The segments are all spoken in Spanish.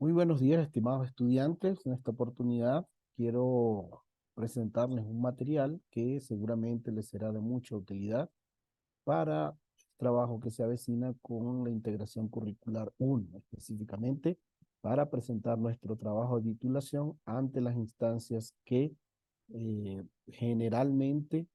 Muy buenos días, estimados estudiantes. En esta oportunidad quiero presentarles un material que seguramente les será de mucha utilidad para el trabajo que se avecina con la integración curricular 1, específicamente para presentar nuestro trabajo de titulación ante las instancias que generalmente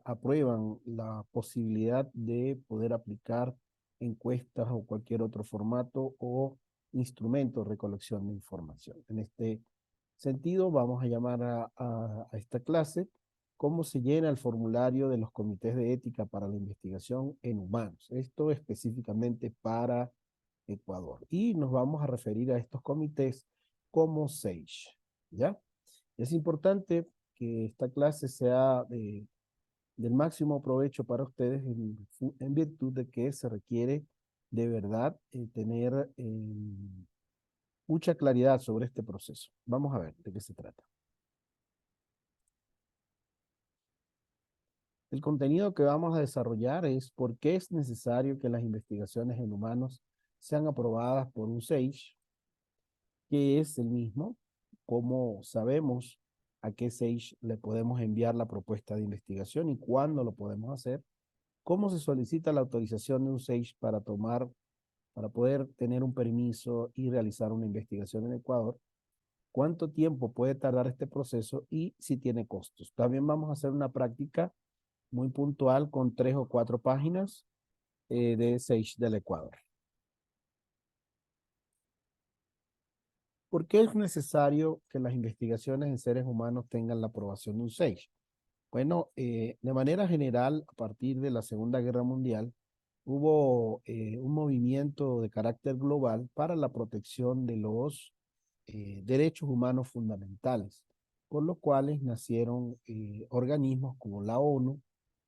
aprueban la posibilidad de poder aplicar encuestas o cualquier otro formato o instrumento de recolección de información. En este sentido, vamos a llamar a esta clase cómo se llena el formulario de los comités de ética para la investigación en humanos. Esto específicamente para Ecuador. Y nos vamos a referir a estos comités como SAGE, ¿ya? Es importante que esta clase sea del máximo provecho para ustedes en virtud de que se requiere de verdad tener mucha claridad sobre este proceso. Vamos a ver de qué se trata. El contenido que vamos a desarrollar es por qué es necesario que las investigaciones en humanos sean aprobadas por un SAGE, qué es el mismo, cómo sabemos a qué SAGE le podemos enviar la propuesta de investigación y cuándo lo podemos hacer, cómo se solicita la autorización de un SAGE para poder tener un permiso y realizar una investigación en Ecuador, cuánto tiempo puede tardar este proceso y si tiene costos. También vamos a hacer una práctica muy puntual con 3 o 4 páginas de SAGE del Ecuador. ¿Por qué es necesario que las investigaciones en seres humanos tengan la aprobación de un SAGE? Bueno, de manera general, a partir de la Segunda Guerra Mundial, hubo un movimiento de carácter global para la protección de los derechos humanos fundamentales, por los cuales nacieron organismos como la ONU,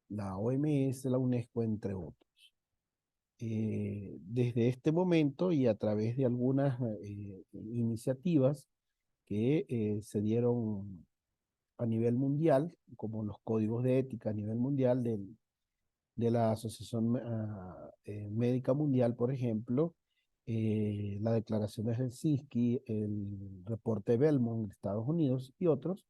la OMS, la UNESCO, entre otros. Desde este momento y a través de algunas iniciativas que se dieron a nivel mundial, como los códigos de ética a nivel mundial de la Asociación Médica Mundial, por ejemplo, la Declaración de Helsinki, el reporte Belmont de Estados Unidos y otros,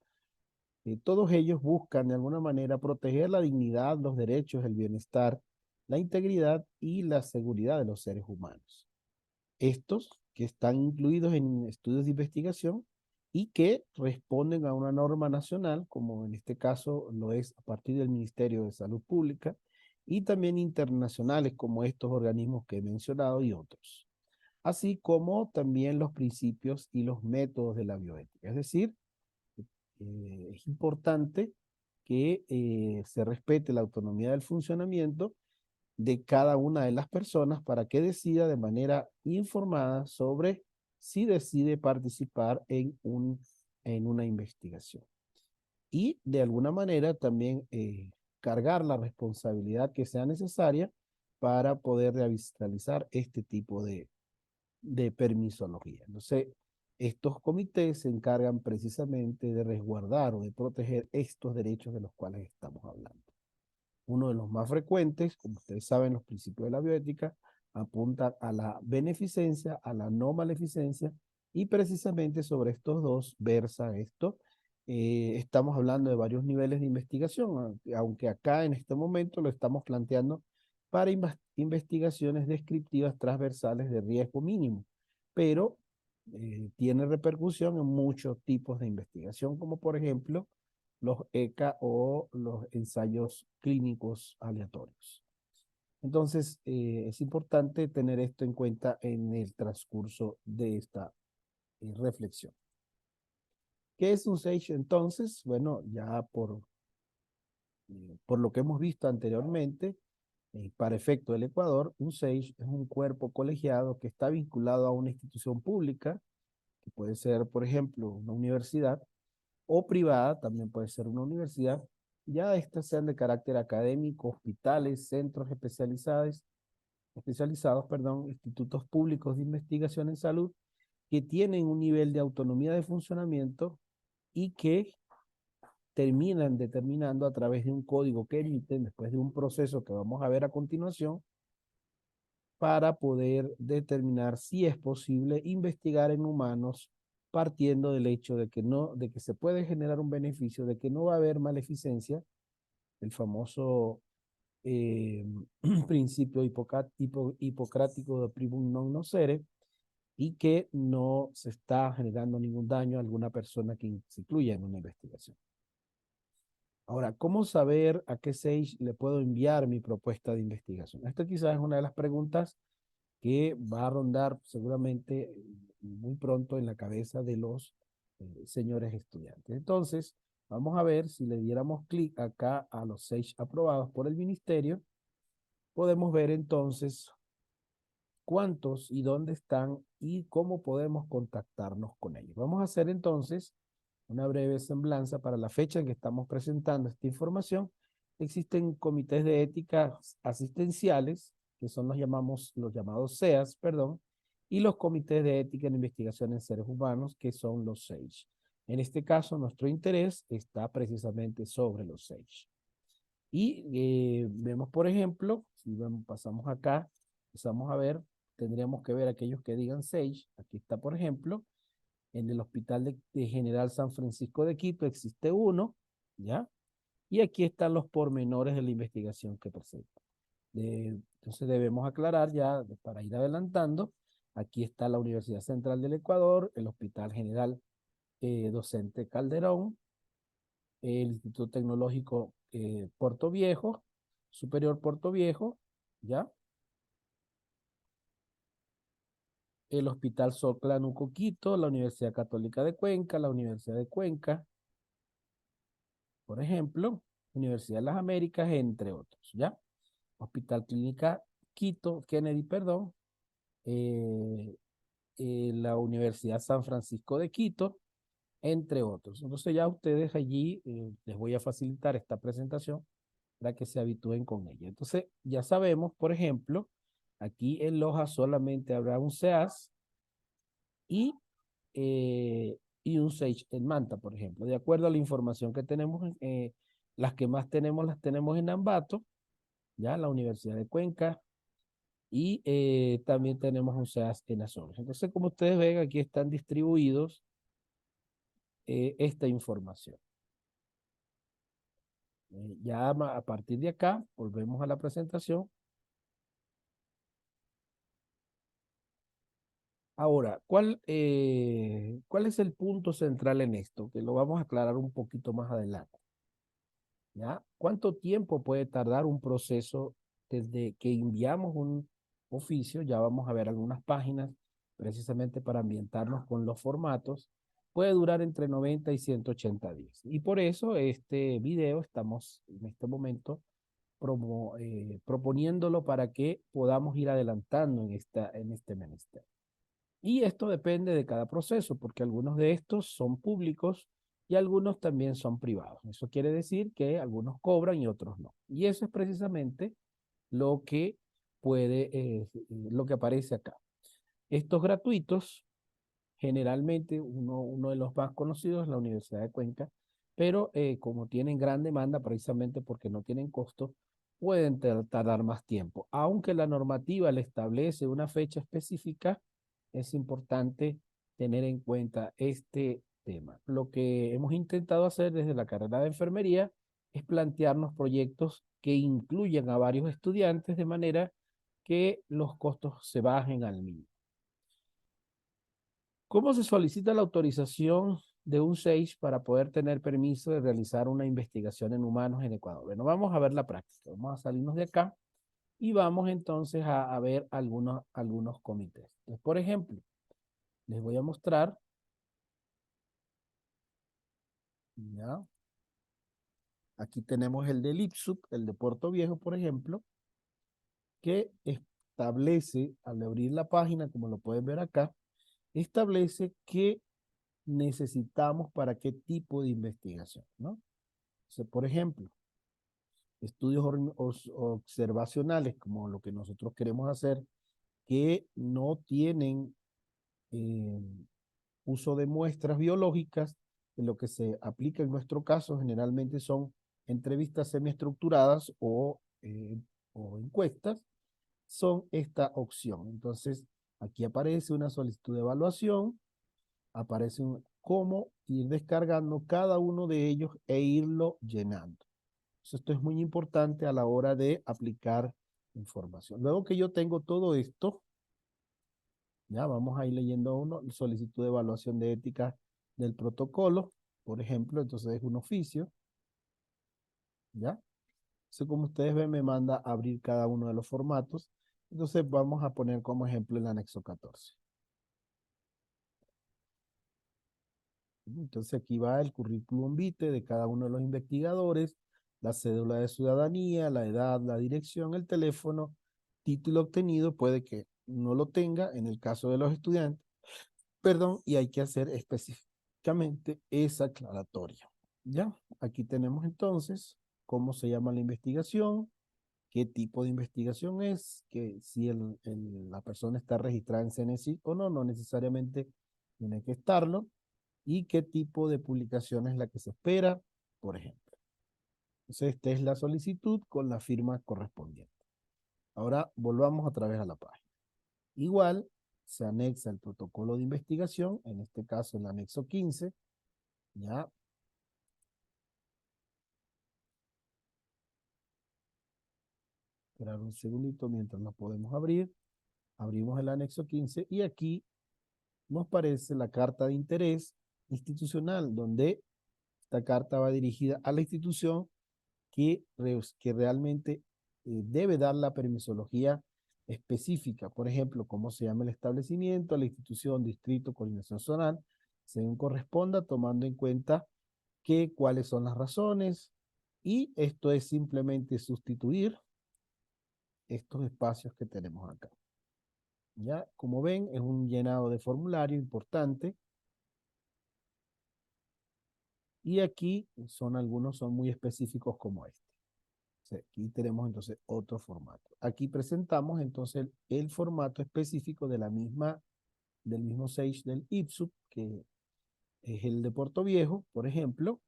todos ellos buscan de alguna manera proteger la dignidad, los derechos, el bienestar, la integridad y la seguridad de los seres humanos. Estos que están incluidos en estudios de investigación y que responden a una norma nacional, como en este caso lo es a partir del Ministerio de Salud Pública, y también internacionales como estos organismos que he mencionado y otros, así como también los principios y los métodos de la bioética. Es decir, es importante que se respete la autonomía del funcionamiento de cada una de las personas para que decida de manera informada sobre si decide participar en una investigación. Y de alguna manera también cargar la responsabilidad que sea necesaria para poder realizar este tipo de permisología. Entonces, estos comités se encargan precisamente de resguardar o de proteger estos derechos de los cuales estamos hablando. Uno de los más frecuentes, como ustedes saben, los principios de la bioética apuntan a la beneficencia, a la no maleficencia, y precisamente sobre estos dos versa esto. Estamos hablando de varios niveles de investigación, aunque acá en este momento lo estamos planteando para investigaciones descriptivas transversales de riesgo mínimo, pero tiene repercusión en muchos tipos de investigación, como por ejemplo los ECA o los ensayos clínicos aleatorios. Entonces, es importante tener esto en cuenta en el transcurso de esta reflexión. ¿Qué es un SAGE entonces? Bueno, ya por lo que hemos visto anteriormente, para efecto del Ecuador, un SAGE es un cuerpo colegiado que está vinculado a una institución pública, que puede ser, por ejemplo, una universidad, o privada, también puede ser una universidad, ya estas sean de carácter académico, hospitales, centros especializados, perdón, institutos públicos de investigación en salud, que tienen un nivel de autonomía de funcionamiento y que terminan determinando a través de un código que emiten, después de un proceso que vamos a ver a continuación, para poder determinar si es posible investigar en humanos partiendo del hecho de que no, de que se puede generar un beneficio, de que no va a haber maleficencia, el famoso eh, principio hipocrático de primum non nocere, y que no se está generando ningún daño a alguna persona que se incluya en una investigación. Ahora, ¿cómo saber a qué Sage le puedo enviar mi propuesta de investigación? Esta quizás es una de las preguntas que va a rondar seguramente muy pronto en la cabeza de los señores estudiantes. Entonces, vamos a ver si le diéramos clic acá a los 6 aprobados por el ministerio, podemos ver entonces cuántos y dónde están y cómo podemos contactarnos con ellos. Vamos a hacer entonces una breve semblanza para la fecha en que estamos presentando esta información. Existen comités de ética asistenciales, que son los llamados SEAS, perdón, y los comités de ética en investigación en seres humanos, que son los SAGE. En este caso, nuestro interés está precisamente sobre los SAGE. Y vemos, por ejemplo, si pasamos acá, empezamos a ver, tendríamos que ver aquellos que digan SAGE. Aquí está, por ejemplo, en el Hospital de General San Francisco de Quito existe uno, ¿ya? Y aquí están los pormenores de la investigación que presenta. Entonces debemos aclarar ya, para ir adelantando, aquí está la Universidad Central del Ecuador, el Hospital General Docente Calderón, el Instituto Tecnológico Puerto Viejo, Superior Puerto Viejo, ¿ya? El Hospital Soclanuco Quito, la Universidad Católica de Cuenca, la Universidad de Cuenca, por ejemplo, Universidad de las Américas, entre otros, ¿ya? Hospital Clínica Quito, Kennedy, perdón, eh, la Universidad San Francisco de Quito, entre otros. Entonces ya ustedes allí les voy a facilitar esta presentación para que se habitúen con ella. Entonces ya sabemos, por ejemplo, aquí en Loja solamente habrá un SEAS y, y un Sage en Manta, por ejemplo. De acuerdo a la información que tenemos, las que más tenemos las tenemos en Ambato, ya la Universidad de Cuenca, y también tenemos un SEAS en Azores. Entonces, como ustedes ven, aquí están distribuidos esta información. Ya a partir de acá, volvemos a la presentación. Ahora, ¿cuál es el punto central en esto? Que lo vamos a aclarar un poquito más adelante. ¿Ya? ¿Cuánto tiempo puede tardar un proceso desde que enviamos un oficio? Ya vamos a ver algunas páginas precisamente para ambientarnos con los formatos. Puede durar entre 90 y 180 días. Y por eso este video estamos en este momento proponiéndolo para que podamos ir adelantando en este menester. Y esto depende de cada proceso, porque algunos de estos son públicos y algunos también son privados. Eso quiere decir que algunos cobran y otros no. Y eso es precisamente lo que lo que aparece acá. Estos gratuitos, generalmente uno de los más conocidos es la Universidad de Cuenca, pero como tienen gran demanda, precisamente porque no tienen costo, pueden tardar más tiempo. Aunque la normativa le establece una fecha específica, es importante tener en cuenta este tema. Lo que hemos intentado hacer desde la carrera de enfermería es plantearnos proyectos que incluyan a varios estudiantes de manera que los costos se bajen al mínimo. ¿Cómo se solicita la autorización de un SAGE para poder tener permiso de realizar una investigación en humanos en Ecuador? Bueno, vamos a ver la práctica. Vamos a salirnos de acá y vamos entonces a ver algunos comités. Entonces, por ejemplo, les voy a mostrar, ¿ya? Aquí tenemos el del IPSUC, el de Puerto Viejo, por ejemplo, que establece, al abrir la página, como lo pueden ver acá, establece qué necesitamos para qué tipo de investigación, ¿no? Entonces, por ejemplo, estudios observacionales, como lo que nosotros queremos hacer, que no tienen eh, uso de muestras biológicas, en lo que se aplica en nuestro caso generalmente son entrevistas semiestructuradas o encuestas, son esta opción. Entonces, aquí aparece una solicitud de evaluación, aparece cómo ir descargando cada uno de ellos e irlo llenando. Entonces, esto es muy importante a la hora de aplicar información. Luego que yo tengo todo esto, ya vamos a ir leyendo uno, solicitud de evaluación de ética del protocolo, por ejemplo, entonces es un oficio, ¿ya? Entonces, como ustedes ven, me manda a abrir cada uno de los formatos. Entonces, vamos a poner como ejemplo el anexo 14. Entonces, aquí va el currículum vitae de cada uno de los investigadores, la cédula de ciudadanía, la edad, la dirección, el teléfono, título obtenido, puede que no lo tenga en el caso de los estudiantes, perdón, y hay que hacer específicamente esa aclaratoria. ¿Ya? Aquí tenemos entonces cómo se llama la investigación, qué tipo de investigación es, que si la persona está registrada en CNCI o no, no necesariamente tiene que estarlo, y qué tipo de publicación es la que se espera, por ejemplo. Entonces, esta es la solicitud con la firma correspondiente. Ahora volvamos otra vez a la página. Igual se anexa el protocolo de investigación, en este caso el anexo 15, ya. Esperar un segundito mientras lo podemos abrir. Abrimos el anexo 15 y aquí nos parece la carta de interés institucional, donde esta carta va dirigida a la institución que realmente debe dar la permisología específica. Por ejemplo, cómo se llama el establecimiento, la institución, distrito, coordinación zonal, según corresponda, tomando en cuenta cuáles son las razones. Y esto es simplemente sustituir estos espacios que tenemos acá. Ya, como ven, es un llenado de formulario importante. Y aquí algunos son muy específicos como este. Aquí tenemos entonces otro formato. Aquí presentamos entonces el formato específico de del mismo Sage del IPSUP, que es el de Puerto Viejo, por ejemplo.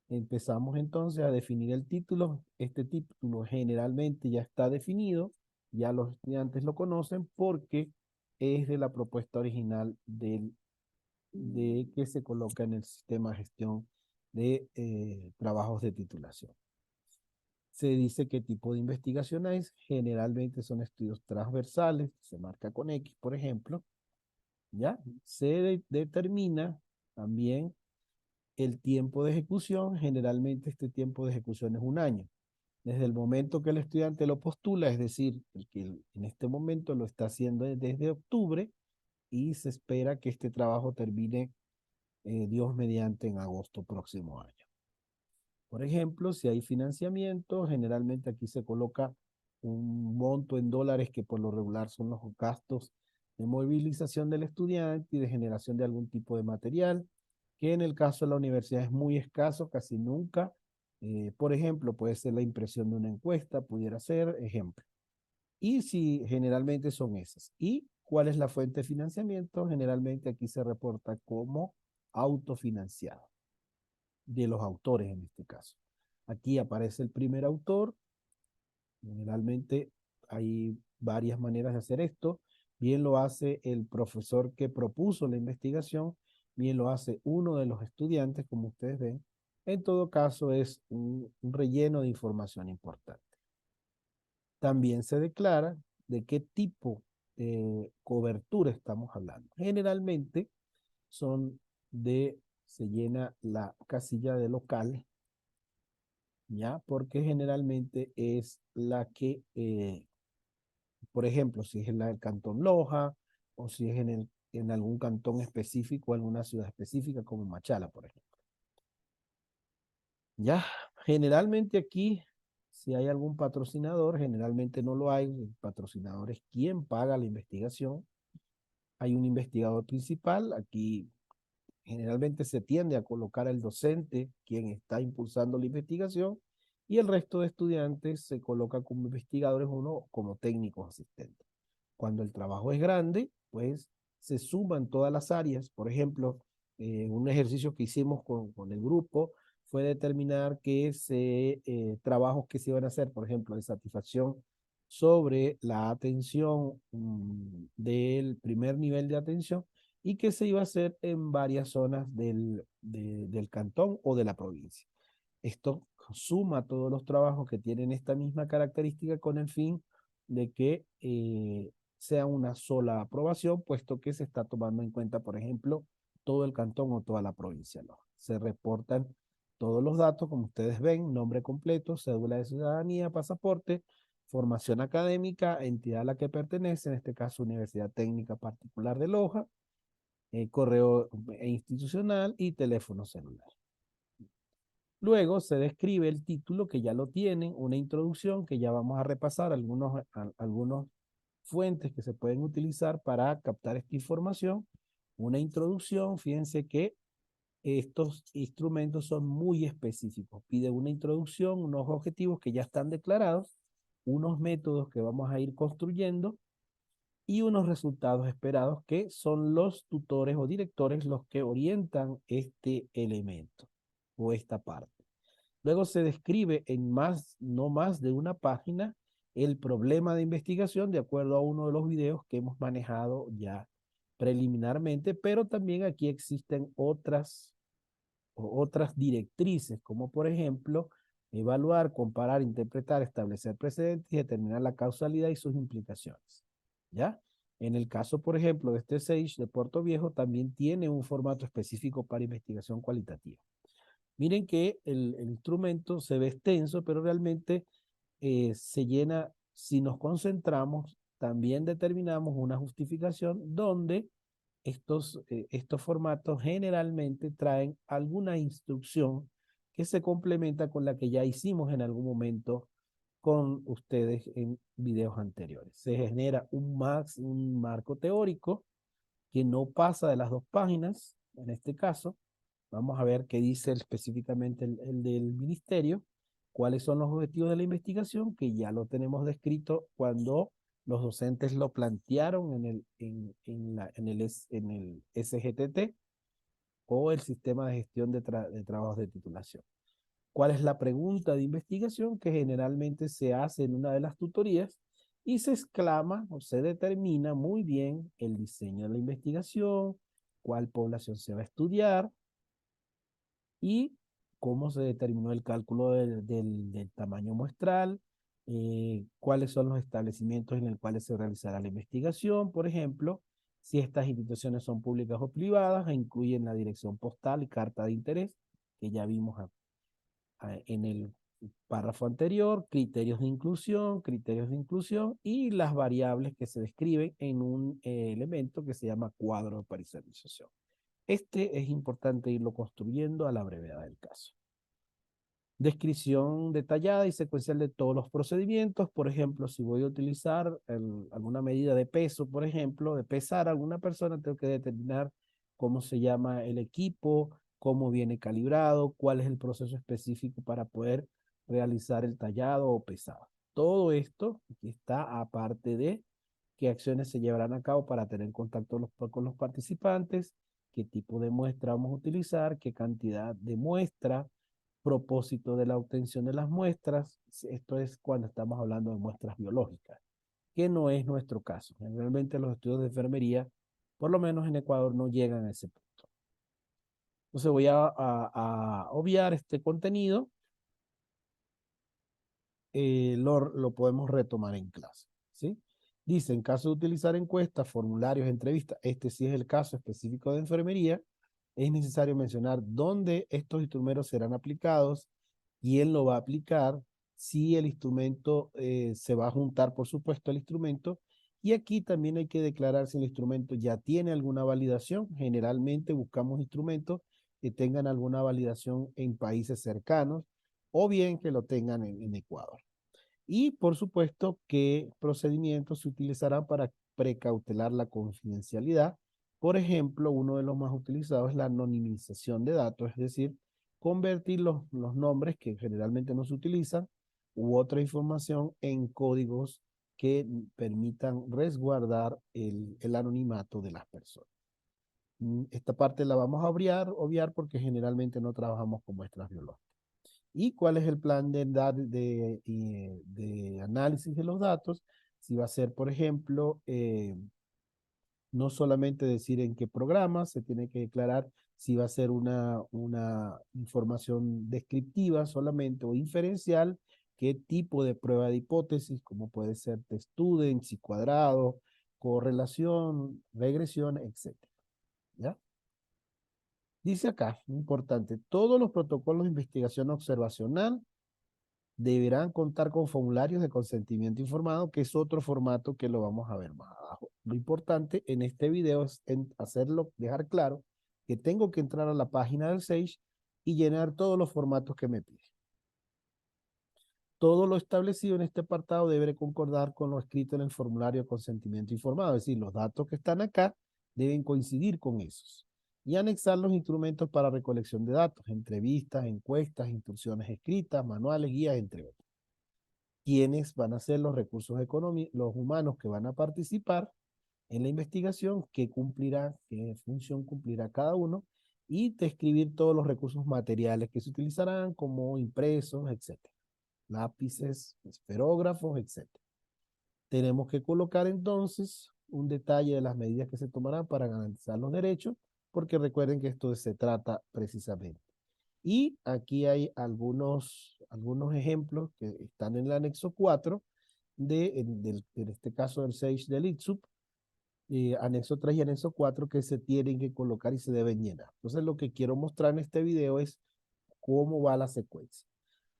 Empezamos entonces a definir el título. Este título generalmente ya está definido, ya los estudiantes lo conocen porque es de la propuesta original de que se coloca en el sistema de gestión de trabajos de titulación. Se dice qué tipo de investigación es. Generalmente son estudios transversales, se marca con X, por ejemplo. ¿Ya? Determina también el tiempo de ejecución. Generalmente este tiempo de ejecución es un año. Desde el momento que el estudiante lo postula, es decir, el que en este momento lo está haciendo desde octubre y se espera que este trabajo termine, Dios mediante, en agosto próximo año. Por ejemplo, si hay financiamiento, generalmente aquí se coloca un monto en dólares que por lo regular son los gastos de movilización del estudiante y de generación de algún tipo de material, que en el caso de la universidad es muy escaso, casi nunca. Por ejemplo, puede ser la impresión de una encuesta, pudiera ser, ejemplo. Y si generalmente son esas. ¿Y cuál es la fuente de financiamiento? Generalmente aquí se reporta como autofinanciado de los autores en este caso. Aquí aparece el primer autor. Generalmente hay varias maneras de hacer esto. Bien lo hace el profesor que propuso la investigación, bien lo hace uno de los estudiantes, como ustedes ven. En todo caso, es un relleno de información importante. También se declara de qué tipo de cobertura estamos hablando. Generalmente se llena la casilla de local, ¿ya? Porque generalmente es la que, por ejemplo, si es en la del Cantón Loja o si es en algún cantón específico, alguna ciudad específica como Machala, por ejemplo. Ya, generalmente aquí, si hay algún patrocinador, generalmente no lo hay. El patrocinador es quien paga la investigación. Hay un investigador principal. Aquí generalmente se tiende a colocar al docente, quien está impulsando la investigación, y el resto de estudiantes se coloca como investigadores uno como técnicos asistentes. Cuando el trabajo es grande, pues se suman todas las áreas. Por ejemplo, un ejercicio que hicimos con el grupo fue determinar trabajos que se iban a hacer, por ejemplo, de satisfacción sobre la atención del primer nivel de atención y que se iba a hacer en varias zonas del cantón o de la provincia. Esto suma todos los trabajos que tienen esta misma característica con el fin de que sea una sola aprobación, puesto que se está tomando en cuenta, por ejemplo, todo el cantón o toda la provincia, ¿no? Se reportan todos los datos, como ustedes ven: nombre completo, cédula de ciudadanía, pasaporte, formación académica, entidad a la que pertenece, en este caso Universidad Técnica Particular de Loja, correo institucional y teléfono celular. Luego se describe el título, que ya lo tienen, una introducción que ya vamos a repasar, algunos fuentes que se pueden utilizar para captar esta información. Una introducción, fíjense que estos instrumentos son muy específicos. Pide una introducción, unos objetivos que ya están declarados, unos métodos que vamos a ir construyendo y unos resultados esperados que son los tutores o directores los que orientan este elemento o esta parte. Luego se describe en no más de una página el problema de investigación de acuerdo a uno de los videos que hemos manejado ya preliminarmente, pero también aquí existen otras directrices, como por ejemplo, evaluar, comparar, interpretar, establecer precedentes y determinar la causalidad y sus implicaciones. ¿Ya? En el caso, por ejemplo, de este SAGE de Puerto Viejo, también tiene un formato específico para investigación cualitativa. Miren que el instrumento se ve extenso, pero realmente se llena, si nos concentramos, también determinamos una justificación donde estos formatos generalmente traen alguna instrucción que se complementa con la que ya hicimos en algún momento con ustedes en videos anteriores. Se genera un marco teórico que no pasa de las 2 páginas, en este caso. Vamos a ver qué dice específicamente el del ministerio, cuáles son los objetivos de la investigación, que ya lo tenemos descrito cuando los docentes lo plantearon en el SGTT o el Sistema de Gestión de Trabajos de Titulación. ¿Cuál es la pregunta de investigación que generalmente se hace en una de las tutorías? Y se exclama o se determina muy bien el diseño de la investigación, cuál población se va a estudiar, y cómo se determinó el cálculo del tamaño muestral, cuáles son los establecimientos en los cuales se realizará la investigación, por ejemplo, si estas instituciones son públicas o privadas, e incluyen la dirección postal y carta de interés, que ya vimos en el párrafo anterior, criterios de inclusión y las variables que se describen en un elemento que se llama cuadro de pariserización. Este es importante irlo construyendo a la brevedad del caso. Descripción detallada y secuencial de todos los procedimientos. Por ejemplo, si voy a utilizar alguna medida de peso, por ejemplo, de pesar a alguna persona, tengo que determinar cómo se llama el equipo, cómo viene calibrado, cuál es el proceso específico para poder realizar el tallado o pesado. Todo esto está aparte de qué acciones se llevarán a cabo para tener contacto con los participantes, qué tipo de muestra vamos a utilizar, qué cantidad de muestra, propósito de la obtención de las muestras. Esto es cuando estamos hablando de muestras biológicas, que no es nuestro caso. Generalmente los estudios de enfermería, por lo menos en Ecuador, no llegan a ese punto. Entonces voy a obviar este contenido. Lo podemos retomar en clase, ¿sí? Dice, en caso de utilizar encuestas, formularios, entrevistas, este sí es el caso específico de enfermería, es necesario mencionar dónde estos instrumentos serán aplicados, quién lo va a aplicar, si el instrumento se va a juntar, por supuesto, al instrumento, y aquí también hay que declarar si el instrumento ya tiene alguna validación. Generalmente buscamos instrumentos que tengan alguna validación en países cercanos o bien que lo tengan en Ecuador. Y por supuesto, qué procedimientos se utilizarán para precautelar la confidencialidad. Por ejemplo, uno de los más utilizados es la anonimización de datos, es decir, convertir los nombres que generalmente no se utilizan u otra información en códigos que permitan resguardar el anonimato de las personas. Esta parte la vamos a obviar porque generalmente no trabajamos con muestras biológicas. y cuál es el plan de análisis de los datos. Si va a ser, por ejemplo, no solamente decir en qué programa, se tiene que declarar si va a ser una información descriptiva solamente o inferencial, qué tipo de prueba de hipótesis, como puede ser test students y cuadrado, correlación, regresión, etcétera. ¿Ya? Dice acá, importante, todos los protocolos de investigación observacional deberán contar con formularios de consentimiento informado, que es otro formato que lo vamos a ver más abajo. Lo importante en este video es hacerlo, dejar claro que tengo que entrar a la página del Sage y llenar todos los formatos que me pide. Todo lo establecido en este apartado debe concordar con lo escrito en el formulario de consentimiento informado, es decir, los datos que están acá deben coincidir con esos. Y anexar los instrumentos para recolección de datos, entrevistas, encuestas, instrucciones escritas, manuales, guías, entre otros. Quiénes van a ser los recursos económicos, los humanos que van a participar en la investigación, qué cumplirá, qué función cumplirá cada uno, y describir todos los recursos materiales que se utilizarán, como impresos, etcétera, lápices, esferógrafos, etcétera. Tenemos que colocar entonces un detalle de las medidas que se tomarán para garantizar los derechos, porque recuerden que esto se trata precisamente. Y aquí hay algunos ejemplos que están en el anexo 4 en este caso del Sage del ITSUP, anexo 3 y anexo 4, que se tienen que colocar y se deben llenar. Entonces lo que quiero mostrar en este video es cómo va la secuencia.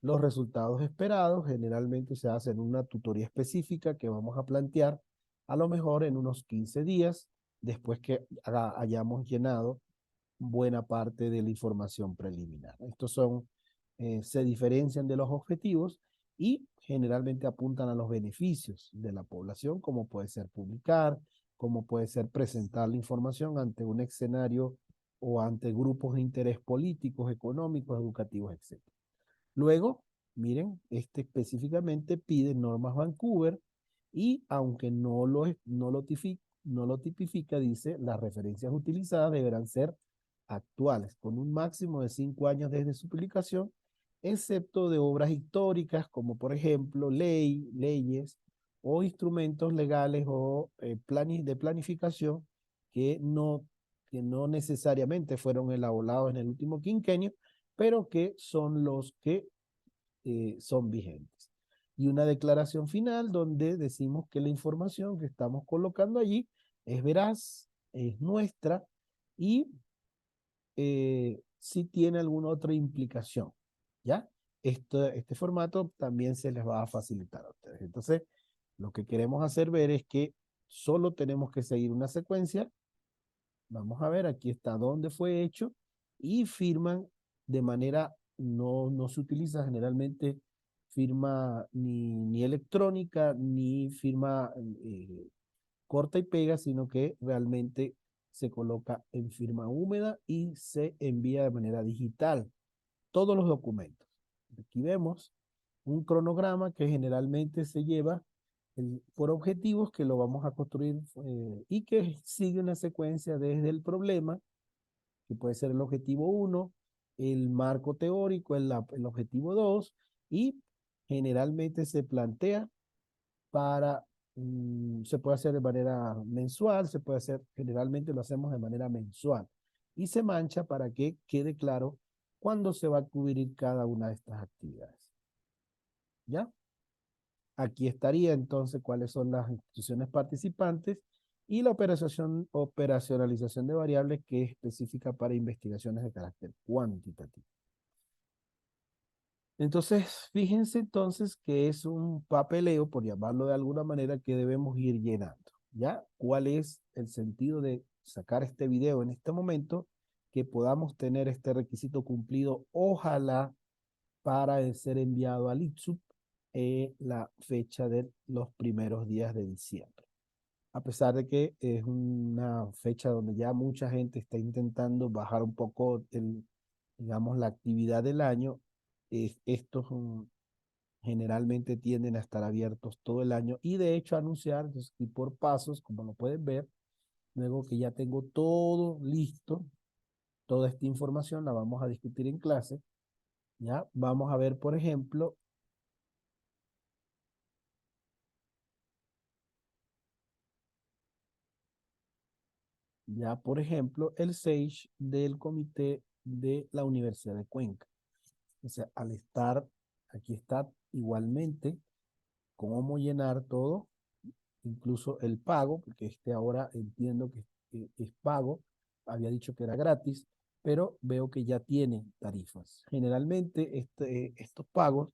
Los resultados esperados generalmente se hacen en una tutoría específica que vamos a plantear a lo mejor en unos 15 días, después que hayamos llenado buena parte de la información preliminar. Se diferencian de los objetivos y generalmente apuntan a los beneficios de la población, como puede ser publicar, como puede ser presentar la información ante un escenario o ante grupos de interés políticos, económicos, educativos, etc. Luego, miren, este específicamente pide normas Vancouver y aunque no lo tipifica, dice las referencias utilizadas deberán ser actuales, con un máximo de 5 años desde su publicación, excepto de obras históricas como por ejemplo leyes o instrumentos legales o de planificación que no, que no necesariamente fueron elaborados en el último quinquenio, pero que son los que son vigentes. Y una declaración final donde decimos que la información que estamos colocando allí es veraz, es nuestra y si tiene alguna otra implicación, ¿ya? Este formato también se les va a facilitar a ustedes. Entonces, lo que queremos hacer ver es que solo tenemos que seguir una secuencia. Vamos a ver, aquí está dónde fue hecho y firman de manera, no se utiliza generalmente firma ni electrónica ni firma corta y pega, sino que realmente se coloca en firma húmeda y se envía de manera digital todos los documentos. Aquí vemos un cronograma que generalmente se lleva por objetivos que lo vamos a construir y que sigue una secuencia desde el problema, que puede ser el objetivo 1, el marco teórico, el objetivo 2, y generalmente se plantea se puede hacer de manera mensual, se puede hacer, generalmente lo hacemos de manera mensual, y se mancha para que quede claro cuándo se va a cubrir cada una de estas actividades. ¿Ya? Aquí estaría entonces cuáles son las instituciones participantes y la operacionalización de variables que es específica para investigaciones de carácter cuantitativo. Entonces, fíjense entonces que es un papeleo, por llamarlo de alguna manera, que debemos ir llenando. ¿Ya? ¿Cuál es el sentido de sacar este video en este momento? Que podamos tener este requisito cumplido, ojalá para ser enviado al ITSUP la fecha de los primeros días de diciembre. A pesar de que es una fecha donde ya mucha gente está intentando bajar un poco digamos, la actividad del año, estos generalmente tienden a estar abiertos todo el año y de hecho anunciar y por pasos, como lo pueden ver, luego que ya tengo todo listo, toda esta información la vamos a discutir en clase. Ya, vamos a ver, por ejemplo, el SAGE del comité de la Universidad de Cuenca. O sea, al estar, aquí está igualmente cómo llenar todo, incluso el pago, porque este ahora entiendo que es pago, había dicho que era gratis, pero veo que ya tiene tarifas. Generalmente estos pagos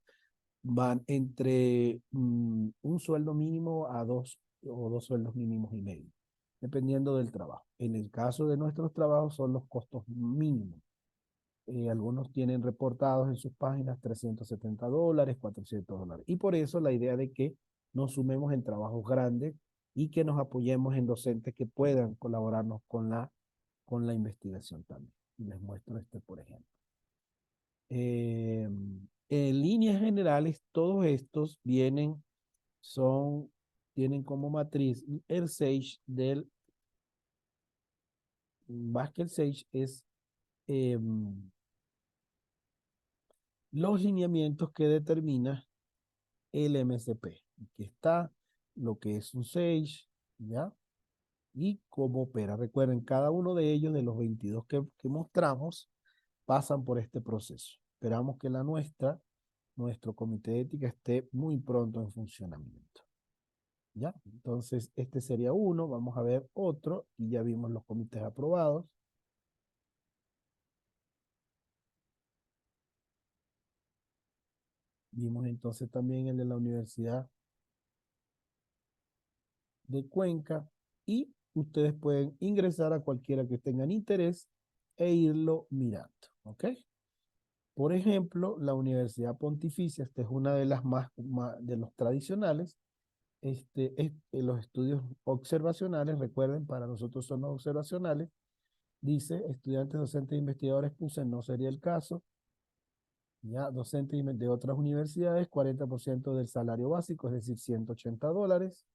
van entre un sueldo mínimo a dos o dos sueldos mínimos y medio, dependiendo del trabajo. En el caso de nuestros trabajos son los costos mínimos. Algunos tienen reportados en sus páginas $370, $400. Y por eso la idea de que nos sumemos en trabajos grandes y que nos apoyemos en docentes que puedan colaborarnos con la investigación también. Y les muestro este, por ejemplo. Eh, en líneas generales, todos estos son, tienen como matriz el SAGE del Basket SAGE es los lineamientos que determina el MCP. Aquí está lo que es un SAGE, ¿ya? Y cómo opera. Recuerden, cada uno de ellos, de los 22 que mostramos, pasan por este proceso. Esperamos que nuestro comité de ética, esté muy pronto en funcionamiento. ¿Ya? Entonces, este sería uno. Vamos a ver otro. Y ya vimos los comités aprobados. Vimos entonces también el de la Universidad de Cuenca. Y ustedes pueden ingresar a cualquiera que tengan interés e irlo mirando. ¿Ok? Por ejemplo, la Universidad Pontificia, esta es una de las de los tradicionales. Los estudios observacionales, recuerden, para nosotros son los observacionales. Dice, estudiantes, docentes e investigadores puse, no sería el caso. Ya, docentes de otras universidades, 40% del salario básico, es decir, $180.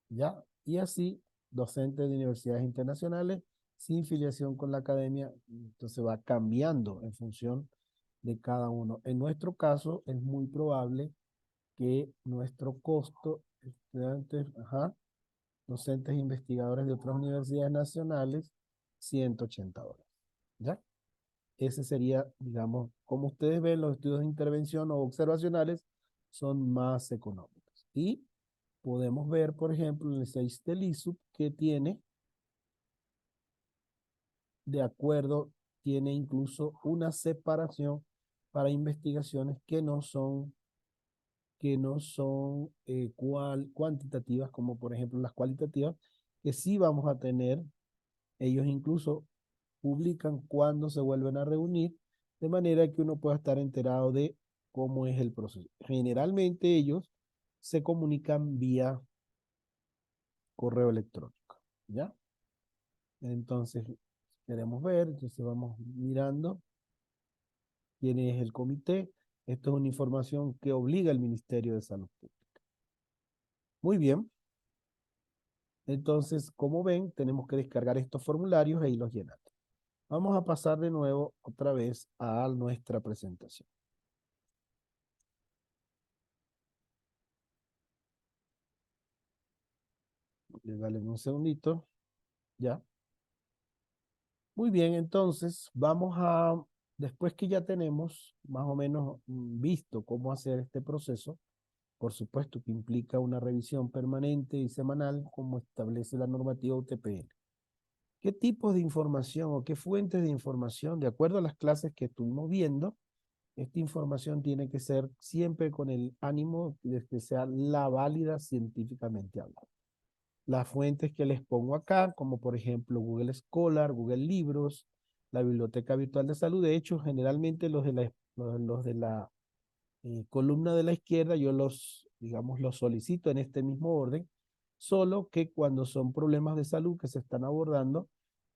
Ya, y así, docentes de universidades internacionales, sin filiación con la academia, entonces va cambiando en función de cada uno. En nuestro caso, es muy probable que nuestro costo, estudiantes, docentes e investigadores de otras universidades nacionales, $180. ¿Ya? Ese sería, digamos, como ustedes ven, los estudios de intervención o observacionales son más económicos. Y podemos ver, por ejemplo, en el 6 del ISUP que de acuerdo, tiene incluso una separación para investigaciones que no son cuantitativas, como por ejemplo las cualitativas, que sí vamos a tener. Ellos incluso publican cuándo se vuelven a reunir, de manera que uno pueda estar enterado de cómo es el proceso. Generalmente ellos se comunican vía correo electrónico, ¿ya? Entonces, queremos ver, entonces vamos mirando quién es el comité. Esto es una información que obliga al Ministerio de Salud Pública. Muy bien, entonces, como ven, tenemos que descargar estos formularios e irlos llenando. Vamos a pasar de nuevo otra vez a nuestra presentación. Dale un segundito, ya. Muy bien, entonces después que ya tenemos más o menos visto cómo hacer este proceso, por supuesto que implica una revisión permanente y semanal como establece la normativa UTPL. ¿Qué tipos de información o qué fuentes de información, de acuerdo a las clases que estuvimos viendo, esta información tiene que ser siempre con el ánimo de que sea la válida científicamente hablando? Las fuentes que les pongo acá, como por ejemplo Google Scholar, Google Libros, la Biblioteca Virtual de Salud. De hecho, generalmente los de la columna de la izquierda, yo digamos, los solicito en este mismo orden, solo que cuando son problemas de salud que se están abordando,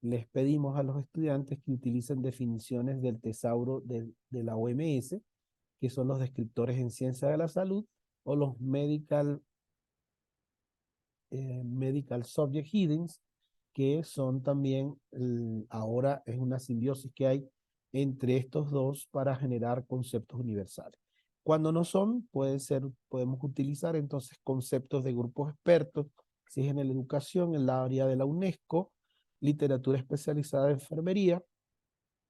les pedimos a los estudiantes que utilicen definiciones del tesauro de la OMS, que son los descriptores en ciencia de la salud, o los medical subject headings, que son también, ahora es una simbiosis que hay entre estos dos para generar conceptos universales. Cuando no son, podemos utilizar entonces conceptos de grupos expertos, si es en la educación, en la área de la UNESCO, literatura especializada en enfermería,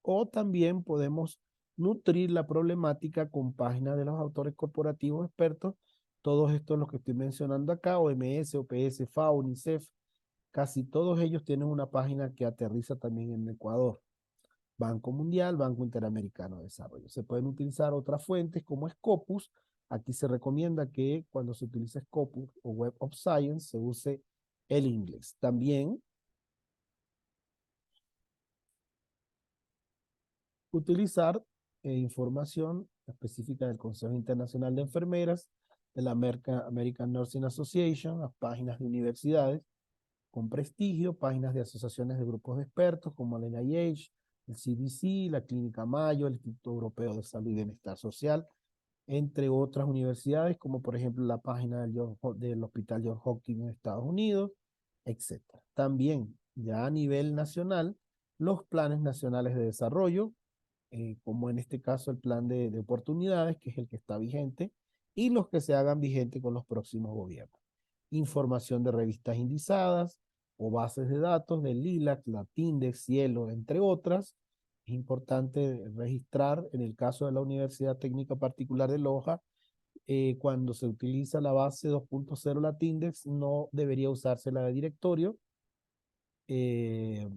o también podemos nutrir la problemática con páginas de los autores corporativos expertos, todos estos los que estoy mencionando acá, OMS, OPS, FAO, UNICEF, casi todos ellos tienen una página que aterriza también en Ecuador. Banco Mundial, Banco Interamericano de Desarrollo. Se pueden utilizar otras fuentes como Scopus. Aquí se recomienda que cuando se utilice Scopus o Web of Science se use el inglés. También utilizar información específica del Consejo Internacional de Enfermeras, de la American Nursing Association, las páginas de universidades con prestigio, páginas de asociaciones de grupos de expertos como el NIH, el CDC, la Clínica Mayo, el Instituto Europeo de Salud y Bienestar Social, entre otras universidades, como por ejemplo la página del Hospital Johns Hopkins en Estados Unidos, etc. También, ya a nivel nacional, los planes nacionales de desarrollo, como en este caso el plan de oportunidades, que es el que está vigente, y los que se hagan vigentes con los próximos gobiernos. Información de revistas indizadas o bases de datos del LILAC, Latindex, Cielo, entre otras. Es importante registrar, en el caso de la Universidad Técnica Particular de Loja, cuando se utiliza la base 2.0 Latindex, no debería usarse la de directorio, eh,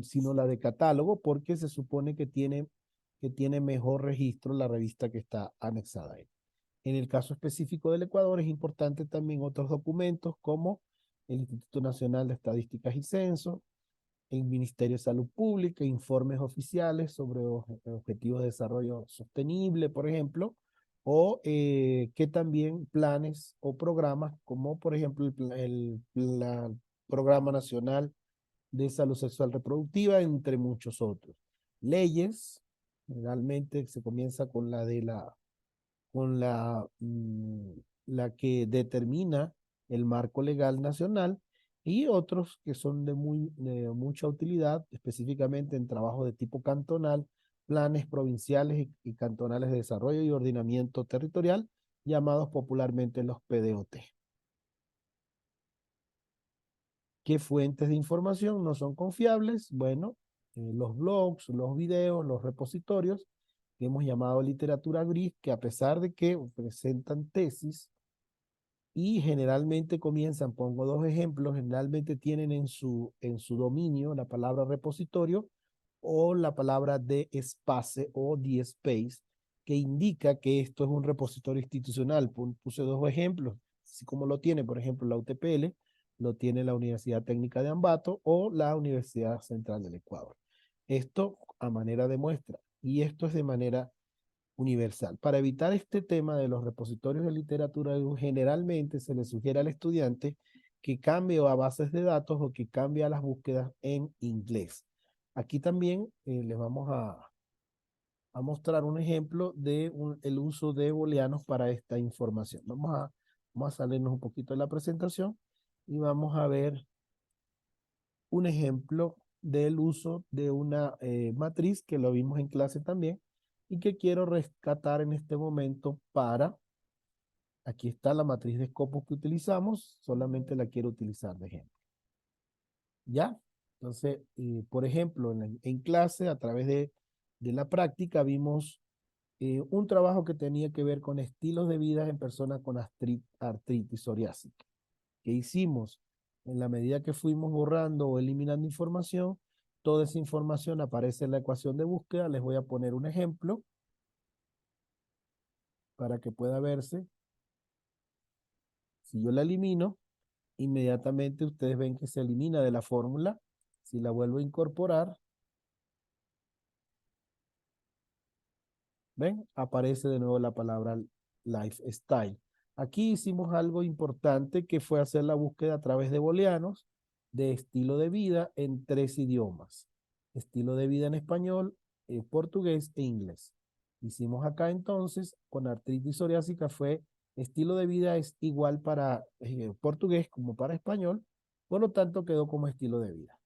sino la de catálogo, porque se supone que tiene mejor registro la revista que está anexada a él. En el caso específico del Ecuador es importante también otros documentos como el Instituto Nacional de Estadísticas y Censo, el Ministerio de Salud Pública, informes oficiales sobre objetivos de desarrollo sostenible, por ejemplo, o que también planes o programas como por ejemplo el Programa Nacional de Salud Sexual Reproductiva, entre muchos otros. Leyes, generalmente se comienza con la que determina el marco legal nacional y otros que son de mucha utilidad, específicamente en trabajo de tipo cantonal, planes provinciales y cantonales de desarrollo y ordenamiento territorial, llamados popularmente los PDOT. ¿Qué fuentes de información no son confiables? Bueno, los blogs, los videos, los repositorios, que hemos llamado literatura gris, que a pesar de que presentan tesis y generalmente comienzan, pongo dos ejemplos, generalmente tienen en su dominio la palabra repositorio o la palabra de espace o de space, que indica que esto es un repositorio institucional. Puse dos ejemplos, así como lo tiene, por ejemplo, la UTPL, lo tiene la Universidad Técnica de Ambato o la Universidad Central del Ecuador. Esto a manera de muestra, y esto es de manera universal. Para evitar este tema de los repositorios de literatura, generalmente se le sugiere al estudiante que cambie a bases de datos o que cambie a las búsquedas en inglés. Aquí también les vamos a mostrar un ejemplo de el uso de booleanos para esta información. Vamos a salirnos un poquito de la presentación y vamos a ver un ejemplo del uso de una matriz que lo vimos en clase también y que quiero rescatar en este momento aquí está la matriz de Scopus que utilizamos, solamente la quiero utilizar de ejemplo. ¿Ya? Entonces, por ejemplo, en clase, a través de la práctica, vimos un trabajo que tenía que ver con estilos de vida en personas con artritis psoriásica. ¿Qué hicimos? En la medida que fuimos borrando o eliminando información, toda esa información aparece en la ecuación de búsqueda. Les voy a poner un ejemplo para que pueda verse. Si yo la elimino, inmediatamente ustedes ven que se elimina de la fórmula. Si la vuelvo a incorporar, ¿ven? Aparece de nuevo la palabra lifestyle. Aquí hicimos algo importante que fue hacer la búsqueda a través de booleanos de estilo de vida en 3 idiomas. Estilo de vida en español, portugués e inglés. Hicimos acá entonces, con artritis psoriásica fue estilo de vida es igual para portugués como para español, por lo tanto quedó como estilo de vida.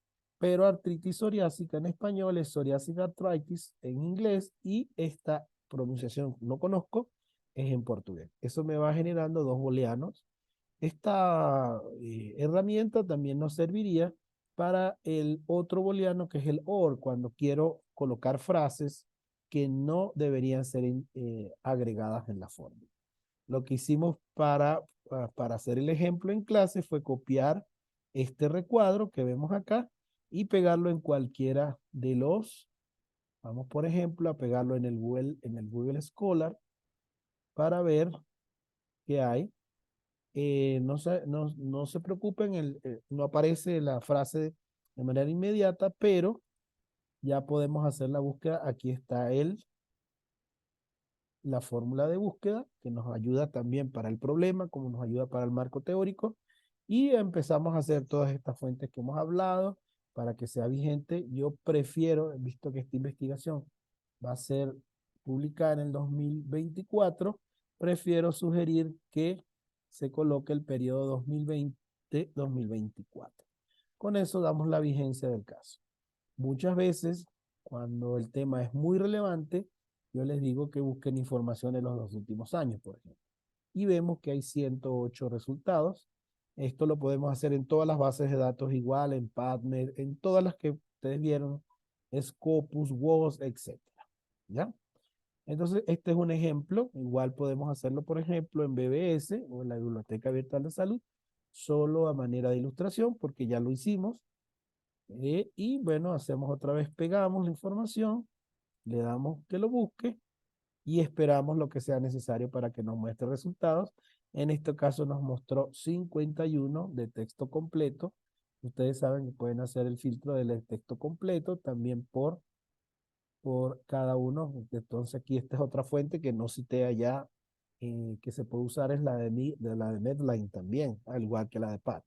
pero artritis psoriásica en español es psoriatic arthritis en inglés y esta pronunciación no conozco es en portugués. Eso me va generando dos booleanos. Esta herramienta también nos serviría para el otro booleano que es el OR, cuando quiero colocar frases que no deberían ser agregadas en la fórmula. Lo que hicimos para hacer el ejemplo en clase fue copiar este recuadro que vemos acá y pegarlo en cualquiera de los, vamos por ejemplo a pegarlo en el Google Scholar para ver qué hay. No se preocupen, no aparece la frase de manera inmediata, pero ya podemos hacer la búsqueda. Aquí está la fórmula de búsqueda que nos ayuda también para el problema, como nos ayuda para el marco teórico. Y empezamos a hacer todas estas fuentes que hemos hablado para que sea vigente. Yo prefiero, visto que esta investigación va a ser publicada en el 2024, prefiero sugerir que se coloque el periodo 2020-2024. Con eso damos la vigencia del caso. Muchas veces, cuando el tema es muy relevante, yo les digo que busquen información en los 2 últimos años, por ejemplo. Y vemos que hay 108 resultados. Esto lo podemos hacer en todas las bases de datos igual, en PubMed, en todas las que ustedes vieron, Scopus, WOS, etcétera. ¿Ya? Entonces, este es un ejemplo. Igual podemos hacerlo, por ejemplo, en BBS o en la Biblioteca Virtual de Salud, solo a manera de ilustración, porque ya lo hicimos. Y bueno, hacemos otra vez, pegamos la información, le damos que lo busque y esperamos lo que sea necesario para que nos muestre resultados. En este caso nos mostró 51 de texto completo. Ustedes saben que pueden hacer el filtro del texto completo también por cada uno. Entonces aquí esta es otra fuente que no cité allá, que se puede usar, es la de Medline también, al igual que la de PAT.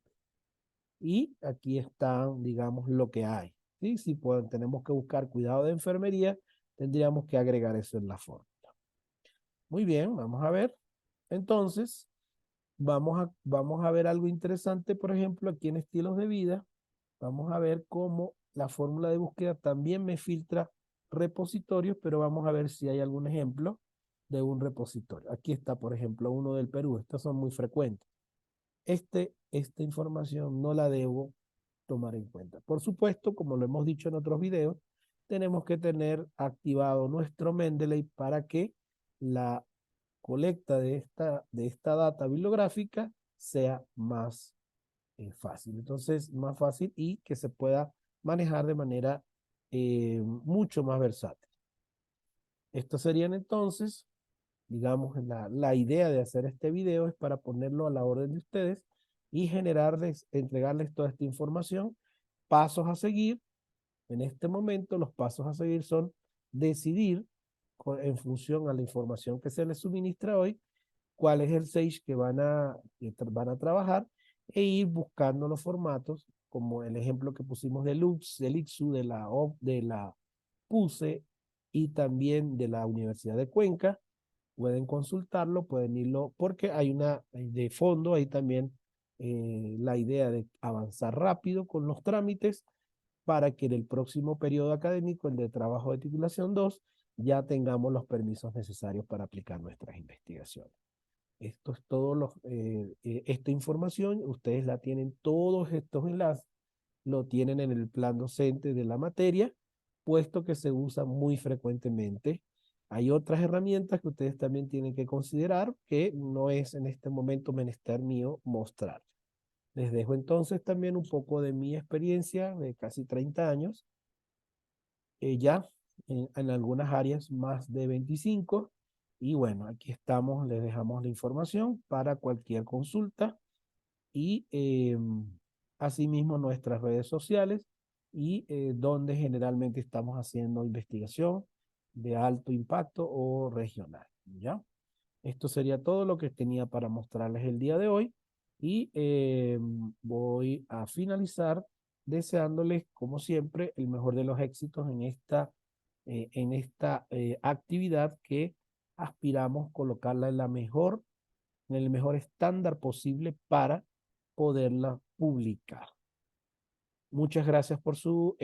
Y aquí están, digamos, lo que hay. ¿Sí? Si tenemos que buscar cuidado de enfermería, tendríamos que agregar eso en la fórmula. Muy bien, vamos a ver. Entonces, vamos a ver algo interesante, por ejemplo, aquí en estilos de vida. Vamos a ver cómo la fórmula de búsqueda también me filtra repositorios, pero vamos a ver si hay algún ejemplo de un repositorio. Aquí está, por ejemplo, uno del Perú. Estos son muy frecuentes. Esta información no la debo tomar en cuenta. Por supuesto, como lo hemos dicho en otros videos, tenemos que tener activado nuestro Mendeley para que la colecta de esta data bibliográfica sea más fácil. Entonces, más fácil y que se pueda manejar de manera mucho más versátil. Estos serían entonces, digamos, la idea de hacer este video es para ponerlo a la orden de ustedes y entregarles toda esta información, pasos a seguir. En este momento, los pasos a seguir son decidir, en función a la información que se les suministra hoy, cuál es el Sage que van a trabajar e ir buscando los formatos, como el ejemplo que pusimos de Lux, del ITSU, de la PUSE y también de la Universidad de Cuenca. Pueden consultarlo, pueden irlo, porque de fondo, hay también la idea de avanzar rápido con los trámites para que en el próximo periodo académico, el de trabajo de titulación 2, ya tengamos los permisos necesarios para aplicar nuestras investigaciones. Esto es esta información, ustedes la tienen, todos estos enlaces, lo tienen en el plan docente de la materia, puesto que se usa muy frecuentemente. Hay otras herramientas que ustedes también tienen que considerar, que no es en este momento menester mío mostrar. Les dejo entonces también un poco de mi experiencia de casi 30 años, ya en algunas áreas más de 25. Y bueno, aquí estamos, les dejamos la información para cualquier consulta y asimismo nuestras redes sociales y donde generalmente estamos haciendo investigación de alto impacto o regional, ¿ya? Esto sería todo lo que tenía para mostrarles el día de hoy y voy a finalizar deseándoles, como siempre, el mejor de los éxitos en esta actividad que aspiramos colocarla en el mejor estándar posible para poderla publicar. Muchas gracias por su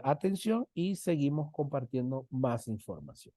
atención y seguimos compartiendo más información.